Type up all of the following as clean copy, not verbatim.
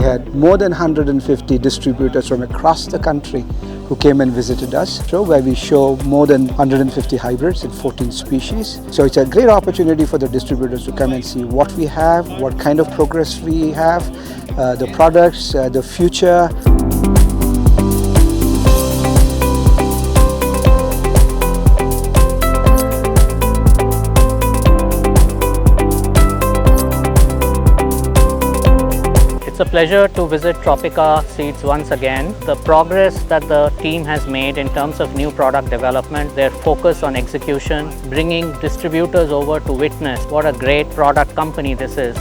had more than 150 distributors from across the country who came and visited us, where we show more than 150 hybrids in 14 species. So it's a great opportunity for the distributors to come and see what we have, what kind of progress we have, the products, the future. It's a pleasure to visit Tropica Seeds once again. The progress that the team has made in terms of new product development, their focus on execution, bringing distributors over to witness what a great product company this is.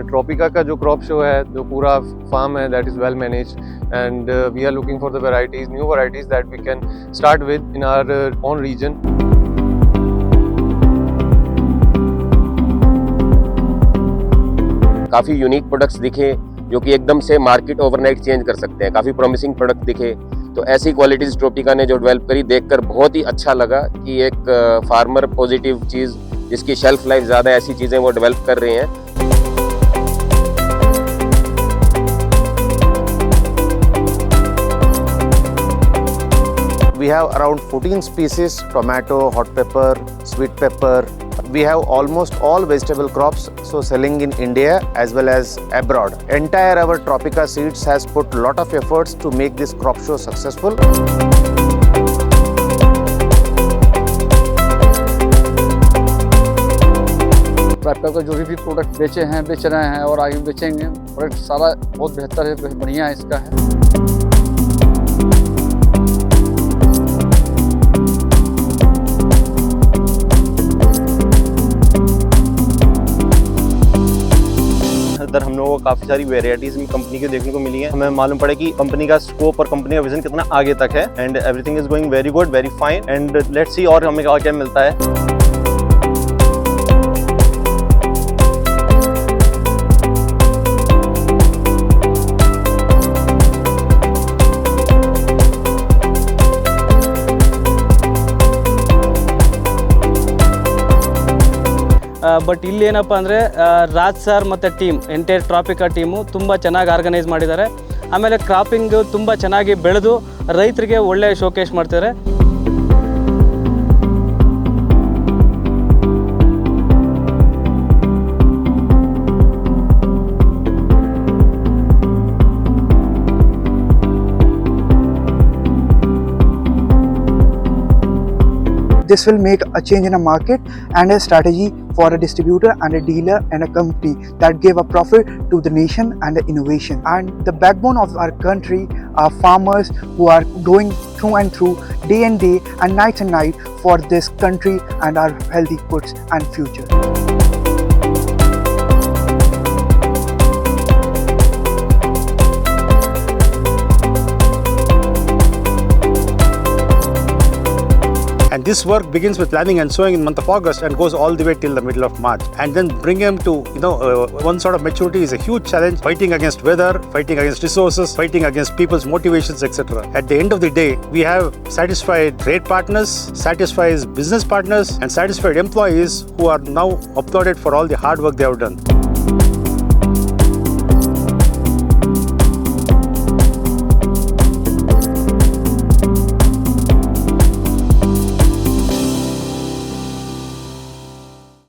ट्रॉपिका का जो crop show है, जो पूरा farm है, that is well managed, and we are looking for the varieties, new varieties that we can start with in our own region. काफ़ी unique products दिखे जो कि एकदम से मार्केट ओवरनाइट चेंज कर सकते हैं, काफ़ी प्रॉमिसिंग प्रोडक्ट दिखे, तो ऐसी क्वालिटीज़ ट्रोपिका ने जो डेवलप करी देखकर बहुत ही अच्छा लगा कि एक फार्मर पॉजिटिव चीज़ जिसकी शेल्फ लाइफ ज़्यादा, ऐसी चीज़ें वो डेवलप कर रहे हैं. We have around 14 species: tomato, hot pepper, sweet pepper. We have almost all vegetable crops, so selling in India as well as abroad. Entire our Tropica Seeds has put a lot of efforts to make this crop show successful. ट्रॉपिका को जो भी product बेचे हैं, बेच रहे हैं और आगे बेचेंगे. प्रोडक्ट सारा बहुत बेहतर है, बढ़िया है इसका है. इधर हम लोगों को काफ़ी सारी वेराइटीज़ भी कंपनी की देखने को मिली है. हमें मालूम पड़ा कि कंपनी का स्कोप और कंपनी का विजन कितना आगे तक है. And everything is going very good, very fine, and let's see और हमें क्या मिलता है. ಬಟ್ ಇಲ್ಲಿ ಏನಪ್ಪ ಅಂದರೆ ರಾಜ್ ಸರ್ ಮತ್ತು ಟೀಮ್, ಎಂಟೈರ್ ಟ್ರಾಪಿಕಾ ಟೀಮು ತುಂಬ ಚೆನ್ನಾಗಿ ಆರ್ಗನೈಸ್ ಮಾಡಿದ್ದಾರೆ. ಆಮೇಲೆ ಕ್ರಾಪಿಂಗು ತುಂಬ ಚೆನ್ನಾಗಿ ಬೆಳೆದು ರೈತರಿಗೆ ಒಳ್ಳೆಯ ಶೋಕೇಸ್ ಮಾಡ್ತಾರೆ. This will make a change in a market and a strategy for a distributor and a dealer and a company that give a profit to the nation and the innovation. And the backbone of our country are farmers who are going through and through, day and day and night for this country and our healthy foods and future. And this work begins with planting and sowing in the month of August and goes all the way till the middle of March. And then bring them to, one sort of maturity is a huge challenge, fighting against weather, fighting against resources, fighting against people's motivations, etc. At the end of the day, we have satisfied trade partners, satisfied business partners, and satisfied employees who are now applauded for all the hard work they have done.